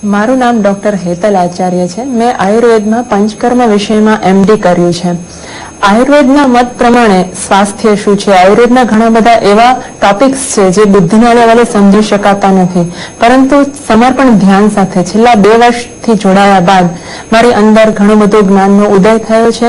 મારું નામ ડોક્ટર હેતલ આચાર્ય છે। મેં આયુર્વેદમાં પંચકર્મ વિષયમાં એમડી કર્યું છે। આયુર્વેદના મત પ્રમાણે સ્વાસ્થ્ય શું છે, આયુર્વેદના ઘણા બધા એવા ટોપિક્સ છે જે બુદ્ધિના લેવલે સમજી શકાતા નથી, પરંતુ સમર્પણ ધ્યાન સાથે છેલ્લા 2 વર્ષથી જોડાયા બાદ મારી અંદર ઘણો બધો જ્ઞાનનો ઉદય થયો છે।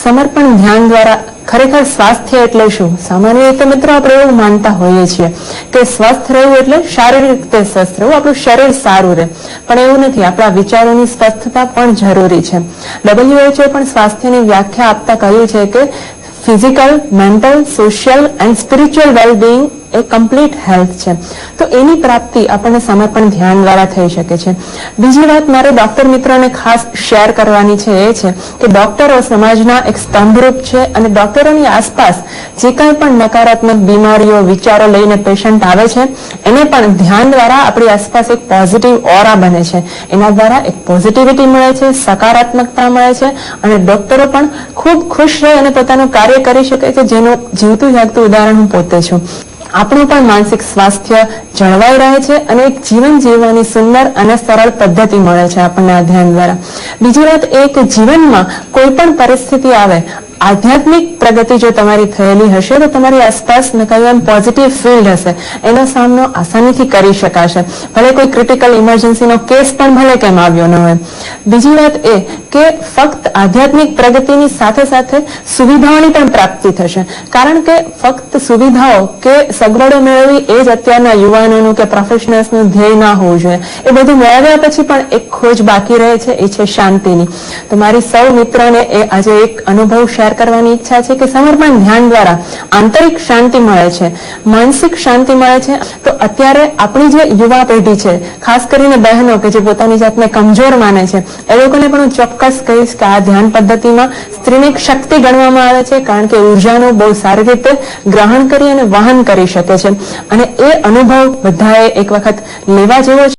સમર્પણ ધ્યાન દ્વારા ખરેખર સ્વાસ્થ્ય એટલે શું? સામાન્ય રીતે મિત્રો આપણે એવું માનતા હોઈએ છીએ કે સ્વસ્થ રહેવું એટલે શારીરિક રીતે સ્વસ્થ રહેવું, આપણું શરીર સારું રહે, પણ એવું નથી। આપણા વિચારોની સ્વસ્થતા પણ જરૂરી છે। WHO પણ સ્વાસ્થ્યની વ્યાખ્યા આપતા કહ્યું છે કે physical, mental, social and spiritual wellbeing A complete health છે। તો એની પ્રાપ્તિ આપણને સમર્પણ ધ્યાન દ્વારા થઈ શકે છે। બીજી વાત મારે ડોક્ટર મિત્રોને ખાસ શેર કરવાની છે એ છે કે ડોક્ટરો સમાજના એક સ્તંભરૂપ છે અને ડોક્ટરોની આસપાસ જે કંઈ પણ નકારાત્મક બીમારીઓ, વિચારો લઈને પેશન્ટ આવે છે એને પણ ધ્યાન દ્વારા આપણી આસપાસ એક પોઝિટિવ ઓરા બને છે। એના દ્વારા એક પોઝિટિવિટી મળે છે, સકારાત્મકતા મળે છે અને ડોક્ટરો પણ ખૂબ ખુશ રહે અને પોતાનું કાર્ય કરી શકે છે, જેનું જીવતું જાગતું ઉદાહરણ હું પોતે છું। આપણું પણ માનસિક સ્વાસ્થ્ય જળવાઈ રહે છે અને એક જીવન જીવવાની સુંદર અને સરળ પદ્ધતિ મળે છે આપણને આ ધ્યાન દ્વારા। બીજી વાત એ કે જીવનમાં કોઈ પણ પરિસ્થિતિ આવે, આધ્યાત્મિક પ્રગતિ જો તમારી થયેલી હશે તો તમારી આસપાસ નકારાત્મક પોઝિટિવ ફિલ્ડ હશે, એનો સામનો આસાનીથી કરી શકાશે, ભલે કોઈ ક્રિટિકલ ઇમરજન્સીનો કેસ પણ ભલે કેમ આવ્યો ન હોય। બીજી વાત એ કે ફક્ત આધ્યાત્મિક પ્રગતિની સાથે સાથે સુવિધાઓની પણ પ્રાપ્તિ થશે, કારણ કે ફક્ત સુવિધાઓ કે સગવડો મેળવવી એ જ અત્યારના યુવાનોનું કે પ્રોફેશનલ્સનું ધ્યેય ના હોવું જોઈએ। એ બધું મેળવ્યા પછી પણ એક ખોજ બાકી રહે છે, એ છે શાંતિની। તો મારી સૌ મિત્રોને એ આજે એક અનુભવ શેર કરવાની ઈચ્છા છે કે સમર્પણ ધ્યાન દ્વારા આંતરિક શાંતિ મળે છે, માનસિક શાંતિ મળે છે। તો અત્યારે આપણી જે યુવા પેઢી છે, ખાસ કરીને બહેનો કે જે પોતાની જાતને કમજોર માને છે, એ લોકોને પણ હું ચોક્કસ કહીશ કે આ ધ્યાન પદ્ધતિમાં સ્ત્રીની એક શક્તિ ગણવામાં આવે છે, કારણ કે ઉર્જાનું બહુ સારી રીતે ગ્રહણ કરી અને વહન કરી શકે છે અને એ અનુભવ બધાએ એક વખત લેવા જેવો છે।